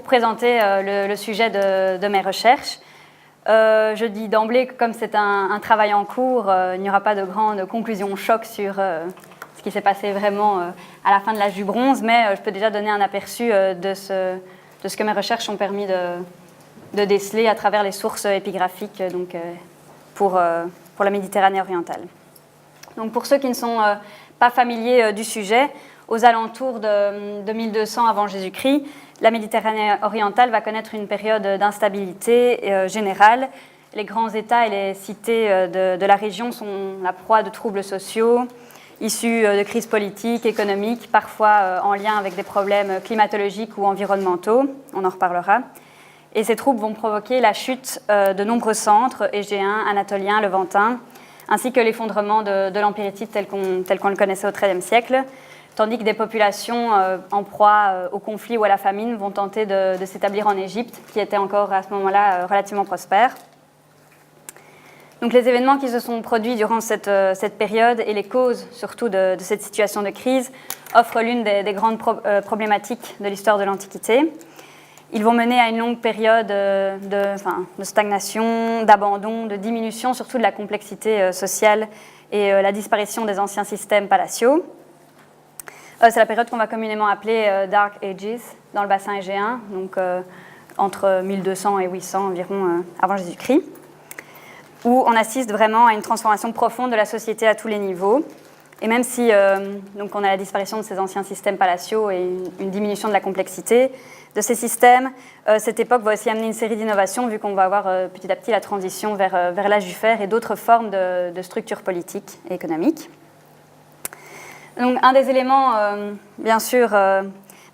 présenter le sujet de mes recherches. Je dis d'emblée que comme c'est un travail en cours, il n'y aura pas de grandes conclusions choc sur ce qui s'est passé vraiment à la fin de l'âge du bronze, mais je peux déjà donner un aperçu de ce que mes recherches ont permis de déceler à travers les sources épigraphiques donc, pour la Méditerranée orientale. Donc pour ceux qui ne sont pas familiers du sujet, aux alentours de 1200 avant Jésus-Christ, la Méditerranée orientale va connaître une période d'instabilité générale. Les grands États et les cités de la région sont la proie de troubles sociaux, issus de crises politiques, économiques, parfois en lien avec des problèmes climatologiques ou environnementaux. On en reparlera. Et ces troubles vont provoquer la chute de nombreux centres égéens, anatoliens, levantins, ainsi que l'effondrement de l'Empire hittite tel qu'on le connaissait au XIIIe siècle, tandis que des populations en proie au conflit ou à la famine vont tenter de s'établir en Égypte, qui était encore à ce moment-là relativement prospère. Donc les événements qui se sont produits durant cette période et les causes surtout de cette situation de crise offrent l'une des grandes problématiques de l'histoire de l'Antiquité. Ils vont mener à une longue période de stagnation, d'abandon, de diminution, surtout de la complexité sociale et la disparition des anciens systèmes palatiaux. C'est la période qu'on va communément appeler Dark Ages, dans le bassin égéen, donc entre 1200 et 800 environ avant Jésus-Christ, où on assiste vraiment à une transformation profonde de la société à tous les niveaux. Et même si donc on a la disparition de ces anciens systèmes palatiaux et une diminution de la complexité de ces systèmes, cette époque va aussi amener une série d'innovations, vu qu'on va avoir petit à petit la transition vers l'âge du fer et d'autres formes de structures politiques et économiques. Donc, un des éléments, bien sûr,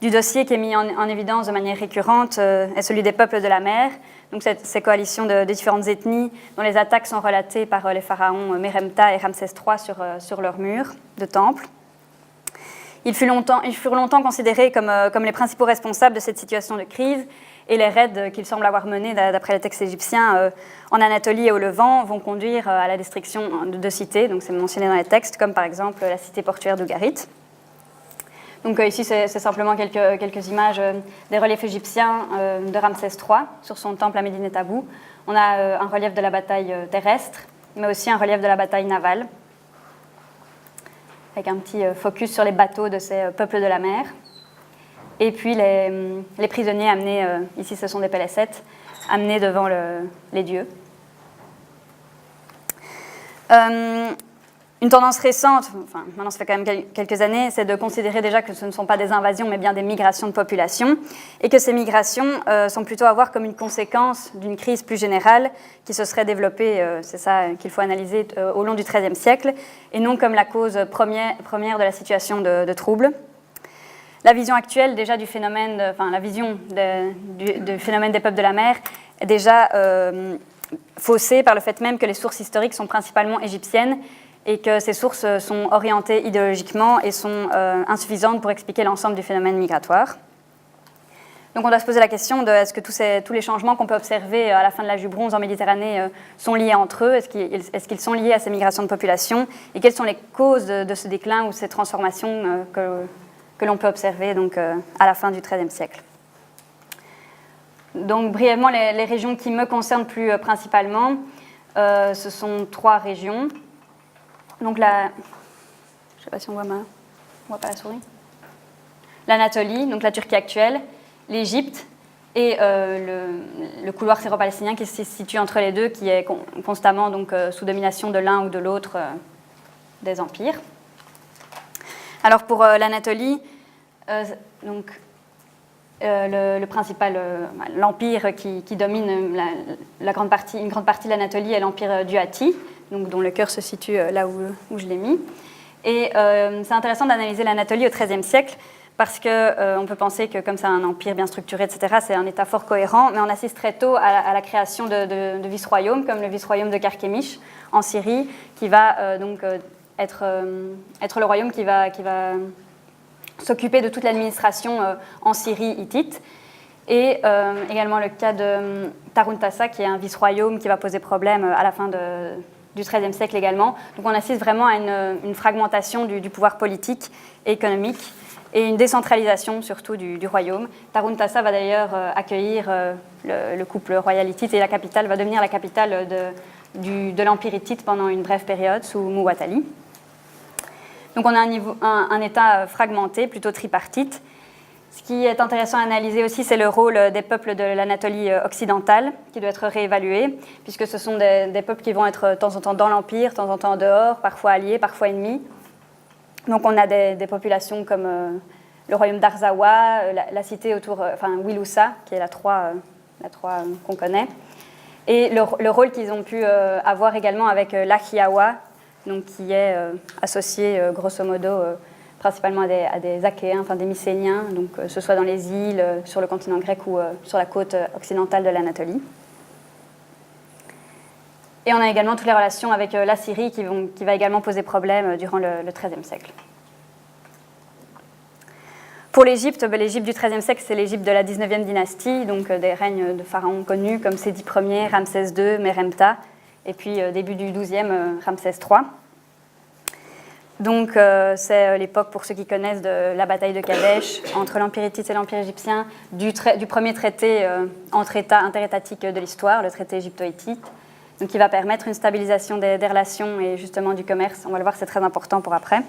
du dossier qui est mis en évidence de manière récurrente est celui des peuples de la mer, donc ces coalitions de différentes ethnies dont les attaques sont relatées par les pharaons Meremta et Ramsès III sur leurs murs de temples. Ils furent longtemps considérés comme les principaux responsables de cette situation de crise, et les raids qu'ils semblent avoir menés, d'après les textes égyptiens, en Anatolie et au Levant, vont conduire à la destruction de cités, donc c'est mentionné dans les textes, comme par exemple la cité portuaire d'Ougarit. Donc ici, c'est simplement quelques images des reliefs égyptiens de Ramsès III sur son temple à Médine Tabou. On a un relief de la bataille terrestre, mais aussi un relief de la bataille navale, avec un petit focus sur les bateaux de ces peuples de la mer. Et puis les prisonniers amenés, ici ce sont des pélessettes, amenés devant les dieux. Une tendance récente, enfin maintenant ça fait quand même quelques années, c'est de considérer déjà que ce ne sont pas des invasions mais bien des migrations de population, et que ces migrations sont plutôt à voir comme une conséquence d'une crise plus générale qui se serait développée, c'est ça qu'il faut analyser, au long du XIIIe siècle, et non comme la cause première de la situation de trouble. La vision actuelle déjà du phénomène, la vision du phénomène des peuples de la mer est déjà faussée par le fait même que les sources historiques sont principalement égyptiennes et que ces sources sont orientées idéologiquement et sont insuffisantes pour expliquer l'ensemble du phénomène migratoire. Donc on doit se poser la question de est-ce que tous les changements qu'on peut observer à la fin de l'âge du bronze en Méditerranée sont liés entre eux, est-ce qu'ils sont liés à ces migrations de population, et quelles sont les causes de ce déclin ou ces transformations que l'on peut observer donc, à la fin du XIIIe siècle. Donc brièvement, les régions qui me concernent plus principalement, ce sont 3 régions. Donc je ne sais pas si on voit pas la souris. L'Anatolie, donc la Turquie actuelle, l'Égypte et le couloir syro-palestinien qui se situe entre les deux, qui est constamment donc, sous domination de l'un ou de l'autre des empires. Alors pour l'Anatolie, le principal, l'empire qui domine une grande partie de l'Anatolie est l'empire du Hatti, donc dont le cœur se situe là où je l'ai mis. Et c'est intéressant d'analyser l'Anatolie au XIIIe siècle parce qu'on peut penser que comme c'est un empire bien structuré, etc., c'est un État fort cohérent, mais on assiste très tôt à la création de vice-royaumes, comme le vice-royaume de Carchemish en Syrie, qui va donc être le royaume qui va s'occuper de toute l'administration en Syrie hittite. Et également le cas de Taruntasa, qui est un vice-royaume qui va poser problème à la fin du XIIIe siècle également. Donc on assiste vraiment à une fragmentation du pouvoir politique et économique, et une décentralisation surtout du royaume. Taruntassa va d'ailleurs accueillir le couple royal hittite et la capitale va devenir la capitale de l'empire hittite pendant une brève période sous Muwatalli. Donc on a un État fragmenté, plutôt tripartite. Ce qui est intéressant à analyser aussi, c'est le rôle des peuples de l'Anatolie occidentale, qui doit être réévalué, puisque ce sont des peuples qui vont être de temps en temps dans l'Empire, de temps en temps en dehors, parfois alliés, parfois ennemis. Donc on a des populations comme le royaume d'Arzawa, la cité autour, Wilusa, qui est la Troie qu'on connaît, et le rôle qu'ils ont pu avoir également avec l'Achiawa, donc qui est associé grosso modo principalement à des Achéens, enfin des Mycéniens, donc que ce soit dans les îles, sur le continent grec ou sur la côte occidentale de l'Anatolie. Et on a également toutes les relations avec la Syrie qui va également poser problème durant le XIIIe siècle. Pour l'Égypte, l'Égypte du XIIIe siècle, c'est l'Égypte de la XIXe dynastie, donc des règnes de pharaons connus comme Sédi Ier, Ramsès II, Meremta, et puis début du XIIe, Ramsès III. Donc c'est l'époque, pour ceux qui connaissent, de la bataille de Kadesh entre l'Empire hittite et l'Empire égyptien, du premier traité entre États interétatiques de l'histoire, le traité égypto-hittite, donc qui va permettre une stabilisation des relations et justement du commerce. On va le voir, c'est très important pour après.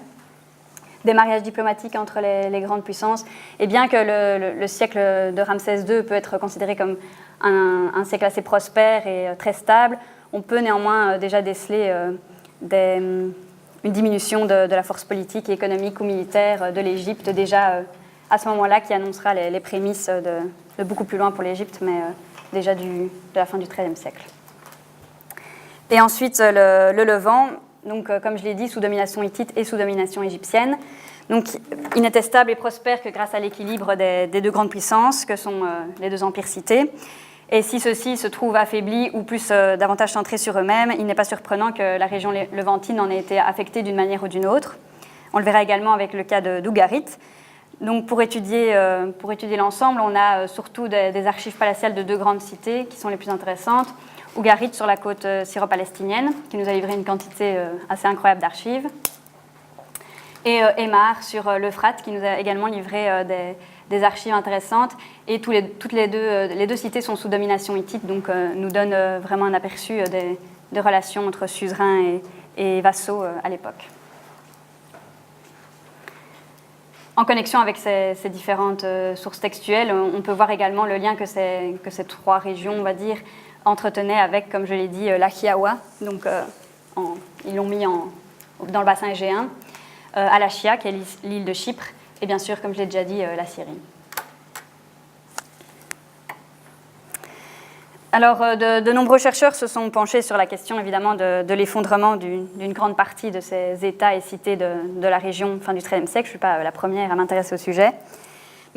Des mariages diplomatiques entre les grandes puissances. Et bien que le siècle de Ramsès II peut être considéré comme un siècle assez prospère et très stable, on peut néanmoins déjà déceler une diminution de la force politique, économique ou militaire de l'Égypte, déjà à ce moment-là, qui annoncera les prémices de beaucoup plus loin pour l'Égypte, mais déjà de la fin du XIIIe siècle. Et ensuite, le Levant, donc, comme je l'ai dit, sous domination hittite et sous domination égyptienne. Donc, il n'était stable et prospère que grâce à l'équilibre des deux grandes puissances, que sont les deux empires cités. Et si ceux-ci se trouvent affaiblis ou plus davantage centrés sur eux-mêmes, il n'est pas surprenant que la région levantine en ait été affectée d'une manière ou d'une autre. On le verra également avec le cas d'Ougarit. Donc, pour étudier l'ensemble, on a surtout des archives palatiales de deux grandes cités qui sont les plus intéressantes. Ougarit sur la côte syro-palestinienne, qui nous a livré une quantité assez incroyable d'archives. Et Emar sur l'Euphrate, qui nous a également livré des archives intéressantes. Et les deux cités sont sous domination hittite, donc nous donnent vraiment un aperçu des relations entre suzerains et vassaux à l'époque. En connexion avec ces différentes sources textuelles, on peut voir également le lien que ces trois régions, on va dire, entretenaient avec, comme je l'ai dit, l'Achiawa. Donc, ils l'ont mis dans le bassin égéen, à l'Achia, qui est l'île de Chypre, et bien sûr, comme je l'ai déjà dit, la Syrie. Alors, de nombreux chercheurs se sont penchés sur la question, évidemment, de l'effondrement d'une grande partie de ces États et cités de la région fin du XIIIe siècle. Je ne suis pas la première à m'intéresser au sujet.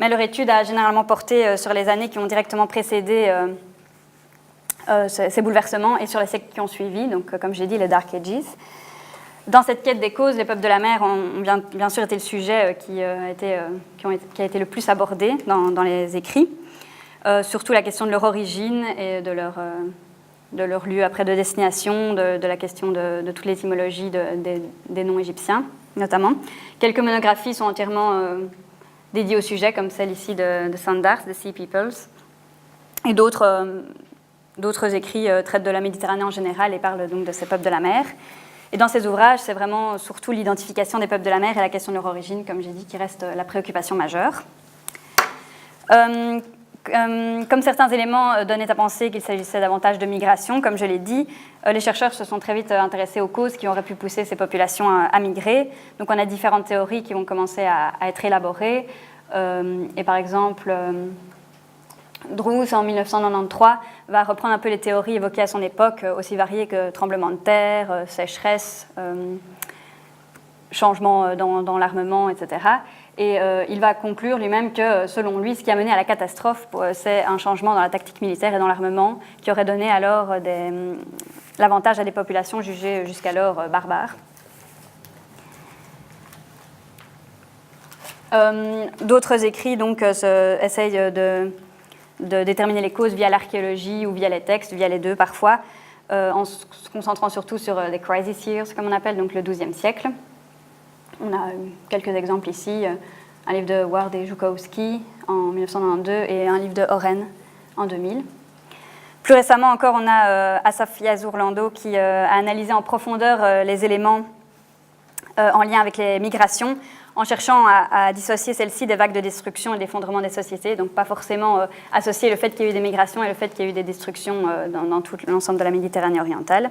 Mais leur étude a généralement porté sur les années qui ont directement précédé ces bouleversements et sur les siècles qui ont suivi, donc comme j'ai dit, les Dark Ages. Dans cette quête des causes, les peuples de la mer ont bien sûr été le sujet qui a été le plus abordé dans les écrits, surtout la question de leur origine et de leur lieu après de destination, de la question de toute l'étymologie des noms égyptiens, notamment. Quelques monographies sont entièrement dédiées au sujet, comme celle ici de Sandars, The Sea Peoples, et d'autres écrits traitent de la Méditerranée en général et parlent donc de ces peuples de la mer. Et dans ces ouvrages, c'est vraiment surtout l'identification des peuples de la mer et la question de leur origine, comme j'ai dit, qui reste la préoccupation majeure. Comme certains éléments donnaient à penser qu'il s'agissait davantage de migration, comme je l'ai dit, les chercheurs se sont très vite intéressés aux causes qui auraient pu pousser ces populations à migrer. Donc on a différentes théories qui vont commencer à être élaborées. Et par exemple, Druce, en 1993, va reprendre un peu les théories évoquées à son époque, aussi variées que tremblements de terre, sécheresse, changement dans l'armement, etc. Et il va conclure lui-même que, selon lui, ce qui a mené à la catastrophe, c'est un changement dans la tactique militaire et dans l'armement qui aurait donné alors l'avantage à des populations jugées jusqu'alors barbares. D'autres écrits donc, essayent de déterminer les causes via l'archéologie ou via les textes, via les deux parfois, en se concentrant surtout sur les crisis years, comme on appelle, donc le XIIe siècle. On a quelques exemples ici. un livre de Ward et Joukowsky en 1992 et un livre de Oren en 2000. Plus récemment encore, on a Asaf Yazur-Lando qui a analysé en profondeur les éléments en lien avec les migrations, en cherchant à dissocier celles-ci des vagues de destruction et d'effondrement des sociétés, donc pas forcément associer le fait qu'il y ait eu des migrations et le fait qu'il y ait eu des destructions dans tout l'ensemble de la Méditerranée orientale.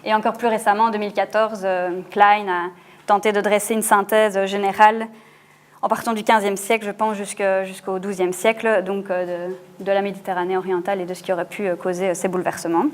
Et encore plus récemment, en 2014, Klein a tenté de dresser une synthèse générale en partant du XVe siècle, je pense, jusqu'au XIIe siècle, donc de la Méditerranée orientale et de ce qui aurait pu causer ces bouleversements.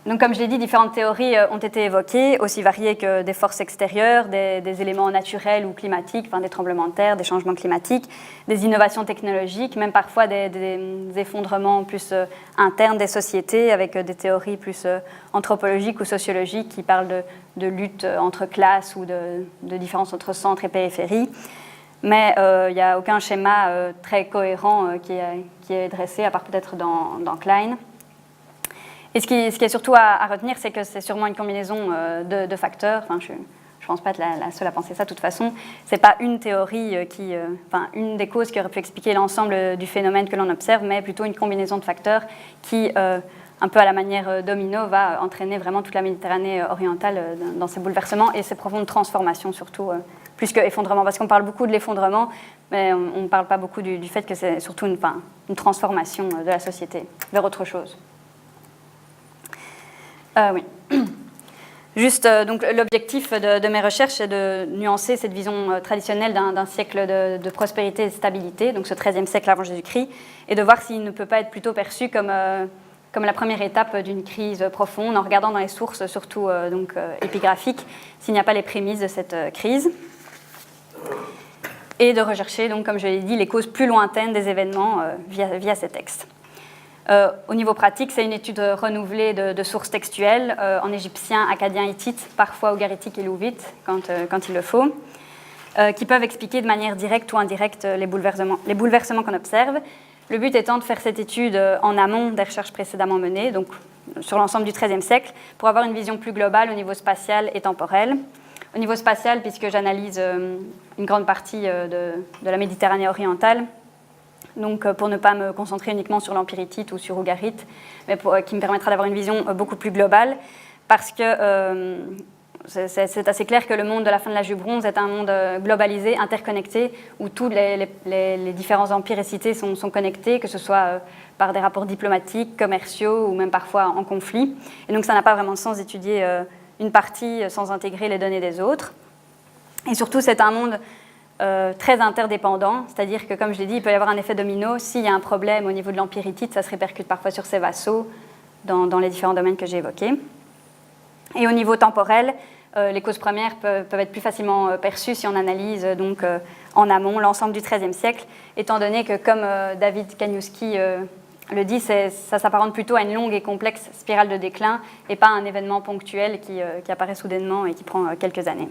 Donc, comme je l'ai dit, différentes théories ont été évoquées, aussi variées que des forces extérieures, des éléments naturels ou climatiques, enfin, des tremblements de terre, des changements climatiques, des innovations technologiques, même parfois des effondrements plus internes des sociétés, avec des théories plus anthropologiques ou sociologiques qui parlent de lutte entre classes ou de différence entre centre et périphérie. Mais il n'y a aucun schéma très cohérent qui est dressé, à part peut-être dans Klein. Et ce qui est surtout à retenir, c'est que c'est sûrement une combinaison de facteurs. Enfin, je ne pense pas être la seule à penser ça de toute façon. Ce n'est pas une théorie une des causes qui aurait pu expliquer l'ensemble du phénomène que l'on observe, mais plutôt une combinaison de facteurs qui, un peu à la manière domino, va entraîner vraiment toute la Méditerranée orientale dans ses bouleversements et ses profondes transformations surtout, plus que effondrement. Parce qu'on parle beaucoup de l'effondrement, mais on ne parle pas beaucoup du fait que c'est surtout une transformation de la société vers autre chose. Oui. Juste, donc, l'objectif de mes recherches est de nuancer cette vision traditionnelle d'un siècle de prospérité et de stabilité, donc ce XIIIe siècle avant Jésus-Christ, et de voir s'il ne peut pas être plutôt perçu comme la première étape d'une crise profonde, en regardant dans les sources, surtout épigraphiques, s'il n'y a pas les prémices de cette crise, et de rechercher, donc, comme je l'ai dit, les causes plus lointaines des événements via ces textes. Au niveau pratique, c'est une étude renouvelée de sources textuelles en égyptien, akkadien, hittite, parfois ougaritique et louvite quand il le faut, qui peuvent expliquer de manière directe ou indirecte les bouleversements qu'on observe. Le but étant de faire cette étude en amont des recherches précédemment menées, donc sur l'ensemble du XIIIe siècle, pour avoir une vision plus globale au niveau spatial et temporel. Au niveau spatial, puisque j'analyse une grande partie de la Méditerranée orientale, donc pour ne pas me concentrer uniquement sur l'Empire hittite ou sur Ougarite, mais qui me permettra d'avoir une vision beaucoup plus globale, parce que c'est assez clair que le monde de la fin de l'âge du bronze est un monde globalisé, interconnecté, où tous les différents empires et cités sont connectés, que ce soit par des rapports diplomatiques, commerciaux ou même parfois en conflit. Et donc ça n'a pas vraiment de sens d'étudier une partie sans intégrer les données des autres. Et surtout, c'est un monde très interdépendant, c'est-à-dire que, comme je l'ai dit, il peut y avoir un effet domino. S'il y a un problème au niveau de l'Empire hittite, ça se répercute parfois sur ses vassaux dans les différents domaines que j'ai évoqués. Et au niveau temporel, les causes premières peuvent être plus facilement perçues si on analyse donc, en amont l'ensemble du XIIIe siècle, étant donné que, comme David Kaniewski le dit, ça s'apparente plutôt à une longue et complexe spirale de déclin et pas un événement ponctuel qui apparaît soudainement et qui prend quelques années.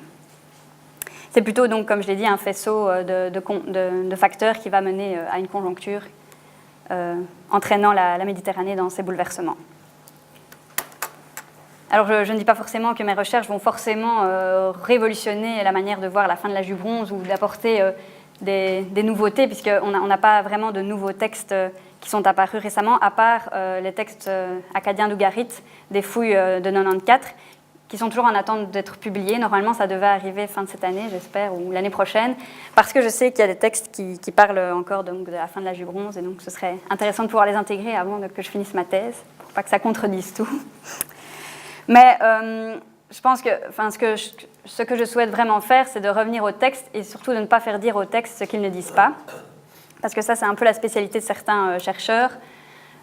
C'est plutôt, donc, comme je l'ai dit, un faisceau de facteurs qui va mener à une conjoncture entraînant la Méditerranée dans ses bouleversements. Alors, je ne dis pas forcément que mes recherches vont forcément révolutionner la manière de voir la fin de l'âge du bronze ou d'apporter des nouveautés, puisqu'on n'a pas vraiment de nouveaux textes qui sont apparus récemment, à part les textes akkadiens d'Ougarit, des fouilles de 94, qui sont toujours en attente d'être publiés. Normalement, ça devait arriver fin de cette année, j'espère, ou l'année prochaine, parce que je sais qu'il y a des textes qui parlent encore donc, de la fin de l'âge du bronze, et donc ce serait intéressant de pouvoir les intégrer avant que je finisse ma thèse, pour pas que ça contredise tout. Mais je pense que, ce que je souhaite vraiment faire, c'est de revenir au texte, et surtout de ne pas faire dire aux textes ce qu'ils ne disent pas, parce que ça, c'est un peu la spécialité de certains chercheurs,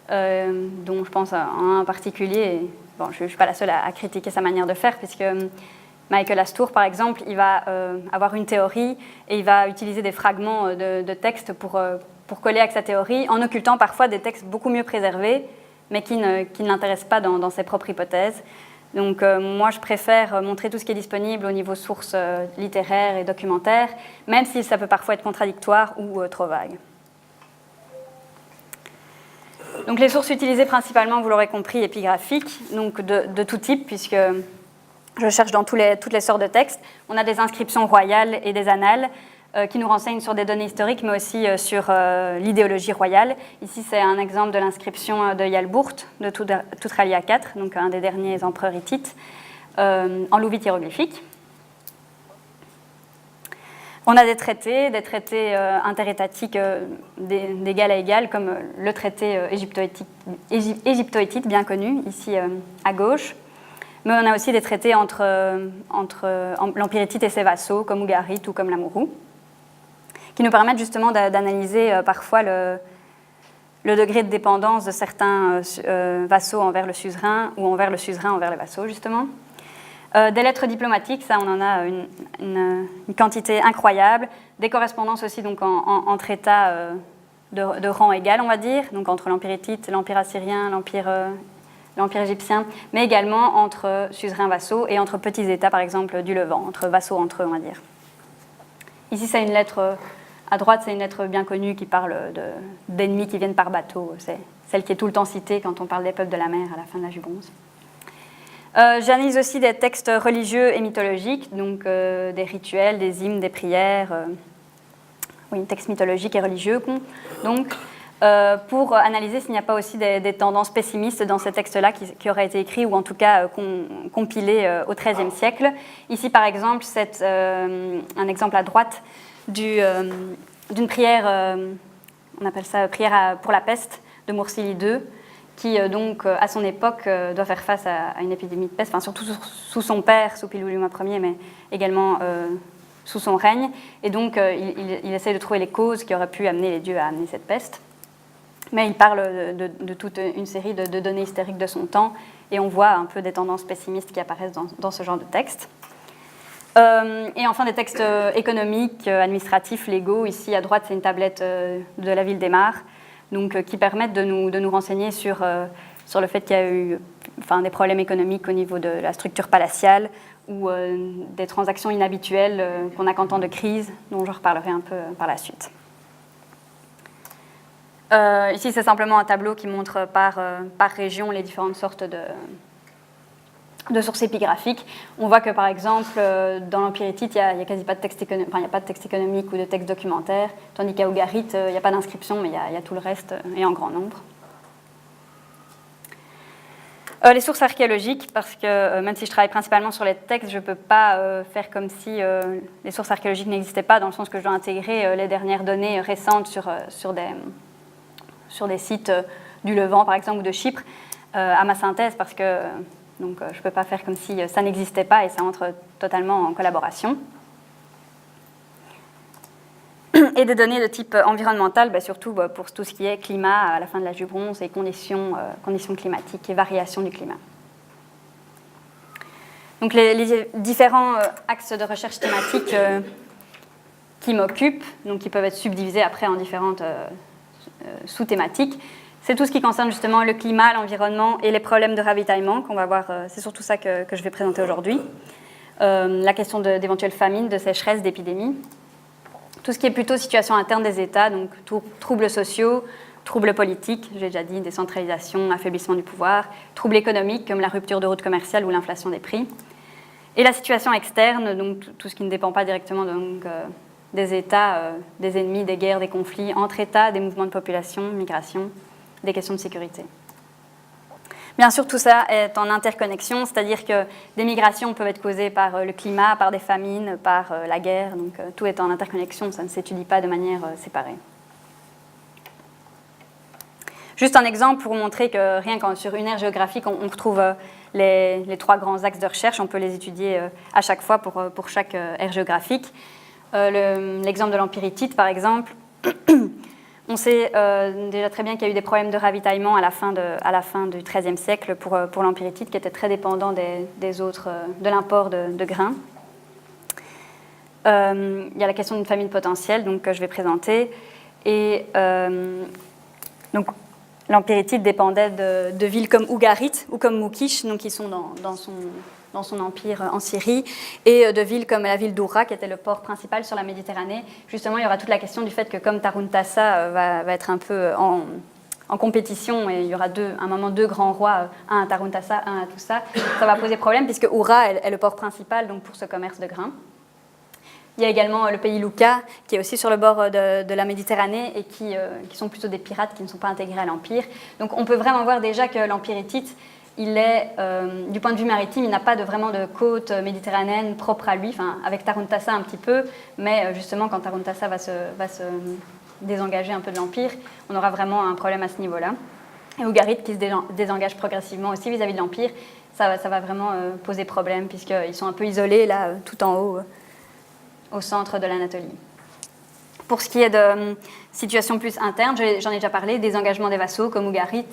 dont je pense à un en particulier. Bon, je ne suis pas la seule à critiquer sa manière de faire, puisque Michael Astour, par exemple, il va avoir une théorie et il va utiliser des fragments de textes pour coller avec sa théorie, en occultant parfois des textes beaucoup mieux préservés, mais qui ne l'intéressent pas dans ses propres hypothèses. Donc moi, je préfère montrer tout ce qui est disponible au niveau sources littéraires et documentaires, même si ça peut parfois être contradictoire ou trop vague. Donc les sources utilisées principalement, vous l'aurez compris, épigraphiques, donc de tout type, puisque Je cherche dans toutes les sortes de textes. On a des inscriptions royales et des annales qui nous renseignent sur des données historiques, mais aussi sur l'idéologie royale. Ici, c'est un exemple de l'inscription de Yalbourt, de Toutralia IV, donc un des derniers empereurs hittites, en louvites hiéroglyphique. On a des traités interétatiques d'égal à égal, comme le traité égypto-hittite, bien connu, ici à gauche. Mais on a aussi des traités entre l'Empire hittite et ses vassaux, comme Ugarit ou comme l'Amurru, qui nous permettent justement d'analyser parfois le degré de dépendance de certains vassaux envers le suzerain ou envers le suzerain envers les vassaux, justement. Des lettres diplomatiques, ça on en a une quantité incroyable. Des correspondances aussi donc, entre États de rang égal, on va dire, donc entre l'Empire hittite, l'Empire assyrien, l'Empire égyptien, mais également entre suzerains vassaux et entre petits États, par exemple, du Levant, entre vassaux entre eux, on va dire. Ici, c'est une lettre, à droite, c'est une lettre bien connue qui parle d'ennemis qui viennent par bateau. C'est celle qui est tout le temps citée quand on parle des peuples de la mer à la fin de l'âge du bronze. J'analyse aussi des textes religieux et mythologiques, donc des rituels, des hymnes, des prières, textes mythologiques et religieux, donc, pour analyser s'il n'y a pas aussi des tendances pessimistes dans ces textes-là qui auraient été écrits ou en tout cas compilés au XIIIe siècle. Ici, par exemple, c'est un exemple à droite d'une prière, on appelle ça prière pour la peste de Mursili II, qui donc à son époque doit faire face à une épidémie de peste, enfin, surtout sous son père, sous Piliouliuma Ier, mais également sous son règne. Et donc il essaie de trouver les causes qui auraient pu amener les dieux à amener cette peste. Mais il parle de toute une série de données historiques de son temps, et on voit un peu des tendances pessimistes qui apparaissent dans ce genre de textes. Et enfin des textes économiques, administratifs, légaux. Ici à droite, c'est une tablette de la ville d'Aimar, donc, qui permettent de nous renseigner sur le fait qu'il y a eu des problèmes économiques au niveau de la structure palatiale ou des transactions inhabituelles qu'on n'a qu'en temps de crise, dont je reparlerai un peu par la suite. Ici, c'est simplement un tableau qui montre par région les différentes sortes de sources épigraphiques. On voit que, par exemple, dans l'Empire hittite, il n'y a quasi pas de texte économique, il n'y a pas de texte économique ou de texte documentaire, tandis qu'à Ugarit, il n'y a pas d'inscription, mais il y a tout le reste, et en grand nombre. Les sources archéologiques, parce que même si je travaille principalement sur les textes, je ne peux pas faire comme si les sources archéologiques n'existaient pas, dans le sens que je dois intégrer les dernières données récentes sur des sites du Levant, par exemple, ou de Chypre, à ma synthèse, parce que donc, je ne peux pas faire comme si ça n'existait pas, et ça entre totalement en collaboration. Et des données de type environnemental, surtout pour tout ce qui est climat à la fin de l'âge du bronze et conditions climatiques et variations du climat. Donc les différents axes de recherche thématiques qui m'occupent, donc qui peuvent être subdivisés après en différentes sous-thématiques, c'est tout ce qui concerne justement le climat, l'environnement et les problèmes de ravitaillement qu'on va voir. C'est surtout ça que je vais présenter aujourd'hui. La question d'éventuelles famines, de sécheresse, d'épidémies. Tout ce qui est plutôt situation interne des États, donc troubles sociaux, troubles politiques, j'ai déjà dit, décentralisation, affaiblissement du pouvoir, troubles économiques comme la rupture de route commerciale ou l'inflation des prix. Et la situation externe, donc tout ce qui ne dépend pas directement des États, des ennemis, des guerres, des conflits entre États, des mouvements de population, migration, des questions de sécurité. Bien sûr, tout ça est en interconnexion, c'est-à-dire que des migrations peuvent être causées par le climat, par des famines, par la guerre, donc tout est en interconnexion, ça ne s'étudie pas de manière séparée. Juste un exemple pour vous montrer que rien qu'en sur une aire géographique, on retrouve les trois grands axes de recherche, on peut les étudier à chaque fois pour chaque aire géographique. L'exemple de l'Empire hittite, par exemple. On sait déjà très bien qu'il y a eu des problèmes de ravitaillement à la fin du XIIIe siècle pour l'Empire hittite, qui était très dépendant des autres, de l'import de grains. Il y a la question d'une famine potentielle, donc, que je vais présenter. Et donc, l'Empire hittite dépendait de villes comme Ugarit ou comme Mukish, donc, qui sont dans son empire en Syrie, et de villes comme la ville d'Oura, qui était le port principal sur la Méditerranée. Justement, il y aura toute la question du fait que comme Taruntassa va être un peu en compétition et il y aura un moment deux grands rois, un à Taruntassa, un à Tussa, ça va poser problème puisque Oura est le port principal donc pour ce commerce de grains. Il y a également le pays Luca qui est aussi sur le bord de la Méditerranée et qui sont plutôt des pirates qui ne sont pas intégrés à l'Empire. Donc on peut vraiment voir déjà que l'Empire hittite, il est, du point de vue maritime, il n'a pas vraiment de côte méditerranéenne propre à lui, avec Taruntassa un petit peu, mais justement quand Taruntassa va se désengager un peu de l'Empire, on aura vraiment un problème à ce niveau-là. Et Ugarit qui se désengage progressivement aussi vis-à-vis de l'Empire, ça va vraiment poser problème puisqu'ils sont un peu isolés là, tout en haut, au centre de l'Anatolie. Pour ce qui est de situations plus internes, j'en ai déjà parlé, des engagements des vassaux comme Ugarit,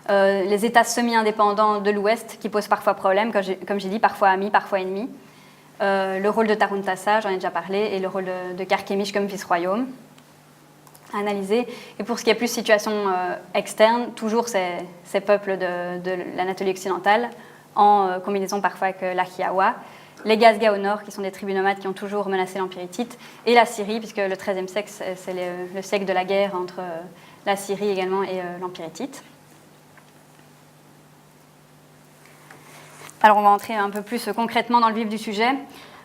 les États semi-indépendants de l'Ouest qui posent parfois problème, comme j'ai dit, parfois amis, parfois ennemis. Le rôle de Taruntassa, j'en ai déjà parlé, et le rôle de Carchemish comme vice-royaume à analyser. Et pour ce qui est plus situation externe, toujours ces peuples de l'Anatolie occidentale, en combinaison parfois avec l'Achiawa, les Gazga au nord, qui sont des tribus nomades qui ont toujours menacé l'Empire hittite, et la Syrie, puisque le XIIIe siècle, c'est le siècle de la guerre entre la Syrie également et l'Empire hittite. Alors on va entrer un peu plus concrètement dans le vif du sujet,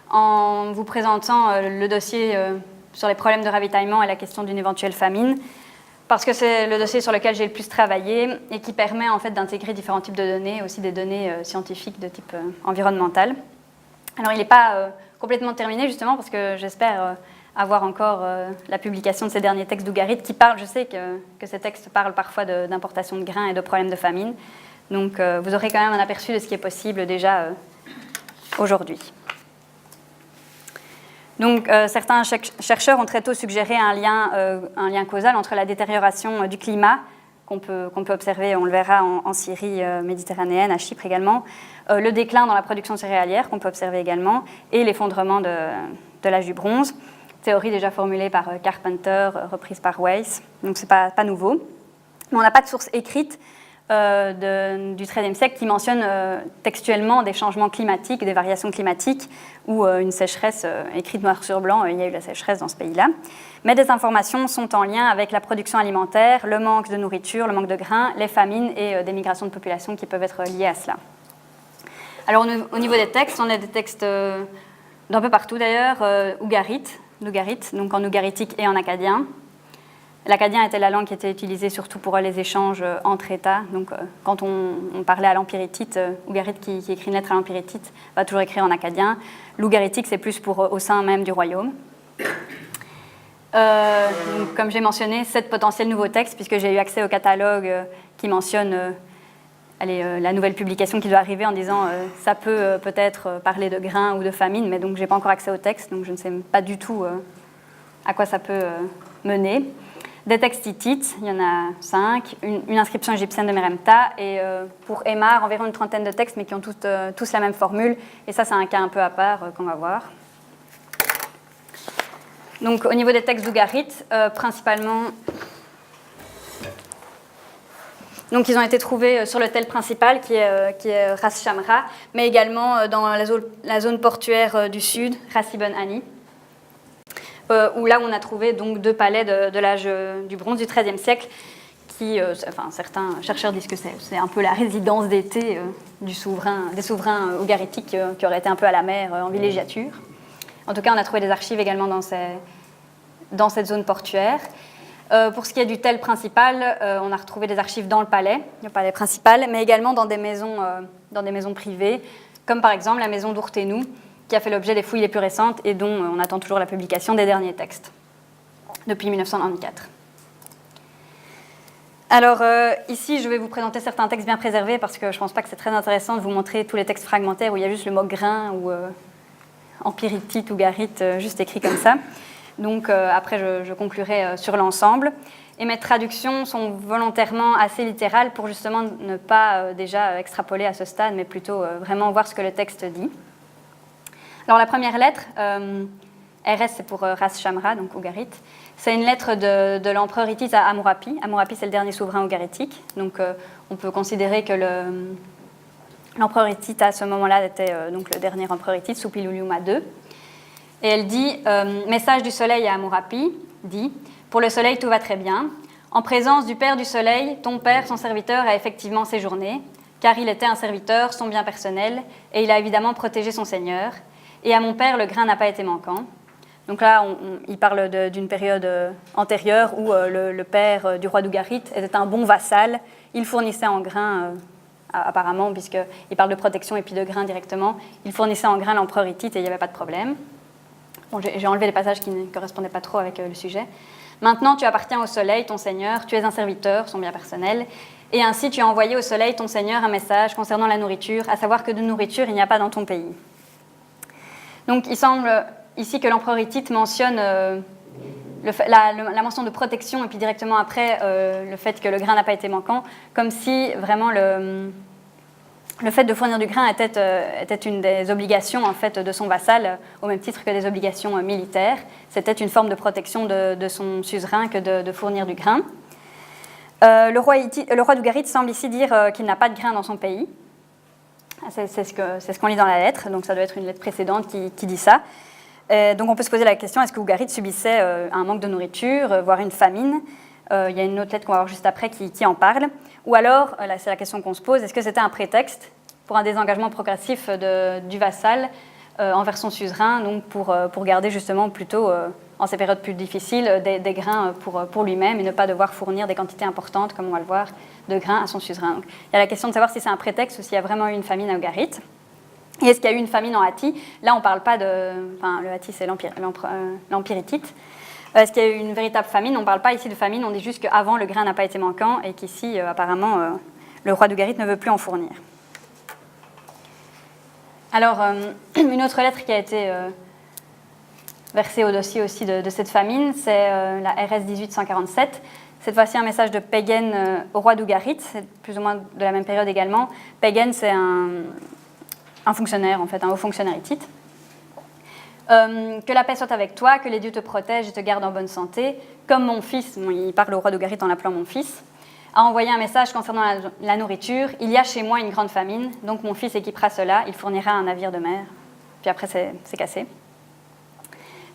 en vous présentant le dossier sur les problèmes de ravitaillement et la question d'une éventuelle famine, parce que c'est le dossier sur lequel j'ai le plus travaillé et qui permet en fait d'intégrer différents types de données, aussi des données scientifiques de type environnemental. Alors il n'est pas complètement terminé justement parce que j'espère avoir encore la publication de ces derniers textes d'Ugarit qui parlent, je sais que ces textes parlent parfois d'importation de grains et de problèmes de famine, donc vous aurez quand même un aperçu de ce qui est possible déjà aujourd'hui. Donc certains chercheurs ont très tôt suggéré un lien causal entre la détérioration du climat qu'on peut observer, on le verra en Syrie méditerranéenne, à Chypre également, le déclin dans la production céréalière qu'on peut observer également, et l'effondrement de l'âge du bronze, théorie déjà formulée par Carpenter, reprise par Weiss, donc c'est pas nouveau. Mais on n'a pas de source écrite du XIIIe siècle qui mentionne textuellement des changements climatiques, des variations climatiques, ou une sécheresse écrite noir sur blanc, il y a eu la sécheresse dans ce pays-là. Mais des informations sont en lien avec la production alimentaire, le manque de nourriture, le manque de grains, les famines et des migrations de population qui peuvent être liées à cela. Alors au niveau des textes, on a des textes d'un peu partout d'ailleurs, Ugarit, donc en ugaritique et en acadien. L'acadien était la langue qui était utilisée surtout pour les échanges entre États. Donc, quand on parlait à l'Empire hittite, Ugarit qui écrit une lettre à l'Empire hittite va toujours écrire en acadien. L'ugaritique, c'est plus pour au sein même du royaume. Donc, comme j'ai mentionné, 7 potentiels nouveaux textes, puisque j'ai eu accès au catalogue qui mentionne la nouvelle publication qui doit arriver en disant ça peut peut-être parler de grains ou de famine, mais donc je n'ai pas encore accès au texte, donc je ne sais pas du tout à quoi ça peut mener. Des textes hittites, il y en a 5, une inscription égyptienne de Meremta, et pour Aymar, environ une trentaine de textes, mais qui ont tous la même formule, et ça, c'est un cas un peu à part qu'on va voir. Donc, au niveau des textes d'Ugarit, principalement, donc, ils ont été trouvés sur le tel principal, qui est Ras Shamra, mais également dans la zone portuaire du sud, Ras Ibn Ani, où là on a trouvé donc 2 palais de l'âge du bronze du XIIIe siècle qui, certains chercheurs disent que c'est un peu la résidence d'été des souverains ugaritiques qui auraient été un peu à la mer en villégiature. En tout cas, on a trouvé des archives également dans cette zone portuaire. Pour ce qui est du tel principal, on a retrouvé des archives dans le palais principal, mais également dans des maisons privées, comme par exemple la maison d'Ourtenou, qui a fait l'objet des fouilles les plus récentes et dont on attend toujours la publication des derniers textes, depuis 1994. Alors ici, je vais vous présenter certains textes bien préservés parce que je ne pense pas que c'est très intéressant de vous montrer tous les textes fragmentaires où il y a juste le mot grain ou empire hittite ou garite juste écrit comme ça. Donc après, je conclurai sur l'ensemble. Et mes traductions sont volontairement assez littérales pour justement ne pas déjà extrapoler à ce stade, mais plutôt vraiment voir ce que le texte dit. Alors la première lettre, RS c'est pour Ras Shamra, donc Ugarit, c'est une lettre de l'empereur hittite à Hammurapi. Hammurapi c'est le dernier souverain ugaritique, donc on peut considérer que l'empereur hittite à ce moment-là était donc le dernier empereur hittite, Suppiluliuma II. Et elle dit, message du soleil à Hammurapi, dit, pour le soleil tout va très bien. En présence du Père du Soleil, ton Père, son serviteur, a effectivement séjourné, car il était un serviteur, son bien personnel, et il a évidemment protégé son Seigneur. Et à mon Père, le grain n'a pas été manquant. Donc là, il parle d'une période antérieure où le père du roi d'Ugarit était un bon vassal. Il fournissait en grain, apparemment, puisqu'il parle de protection et puis de grain directement, il fournissait en grain l'empereur hittite et il n'y avait pas de problème. Bon, j'ai enlevé les passages qui ne correspondaient pas trop avec le sujet. Maintenant, tu appartiens au soleil, ton Seigneur, tu es un serviteur, son bien personnel, et ainsi tu as envoyé au soleil, ton Seigneur, un message concernant la nourriture, à savoir que de nourriture, il n'y a pas dans ton pays. Donc, il semble ici que l'empereur hittite mentionne la mention de protection et puis directement après le fait que le grain n'a pas été manquant, comme si vraiment le fait de fournir du grain était une des obligations en fait, de son vassal, au même titre que des obligations militaires. C'était une forme de protection de son suzerain que de fournir du grain. Le roi d'Ugarit semble ici dire qu'il n'a pas de grain dans son pays. C'est ce qu'on lit dans la lettre, donc ça doit être une lettre précédente qui dit ça. Donc on peut se poser la question, est-ce que Ugarit subissait un manque de nourriture, voire une famine? Il y a une autre lettre qu'on va voir juste après qui en parle. Ou alors, là c'est la question qu'on se pose, est-ce que c'était un prétexte pour un désengagement progressif du vassal envers son suzerain, donc pour garder justement plutôt, en ces périodes plus difficiles, des grains pour lui-même et ne pas devoir fournir des quantités importantes, comme on va le voir, de grains à son suzerain. Donc, il y a la question de savoir si c'est un prétexte ou s'il y a vraiment eu une famine à Ugarit. Et est-ce qu'il y a eu une famine en Hatti? Là, on ne parle pas de... Enfin, le Hatti, c'est l'empire hittite. Est-ce qu'il y a eu une véritable famine? On ne parle pas ici de famine, on dit juste qu'avant, le grain n'a pas été manquant et qu'ici, apparemment, le roi d'Ugarit ne veut plus en fournir. Alors, une autre lettre qui a été versée au dossier aussi de cette famine, c'est la RS 1847. Cette fois-ci, un message de Pegen au roi d'Ugarit, c'est plus ou moins de la même période également. Pegen, c'est un fonctionnaire, en fait, un haut fonctionnaire hittite. Que la paix soit avec toi, que les dieux te protègent et te gardent en bonne santé. Comme mon fils, il parle au roi d'Ugarit en l'appelant mon fils, a envoyé un message concernant la nourriture. Il y a chez moi une grande famine, donc mon fils équipera cela, il fournira un navire de mer. Puis après, c'est cassé.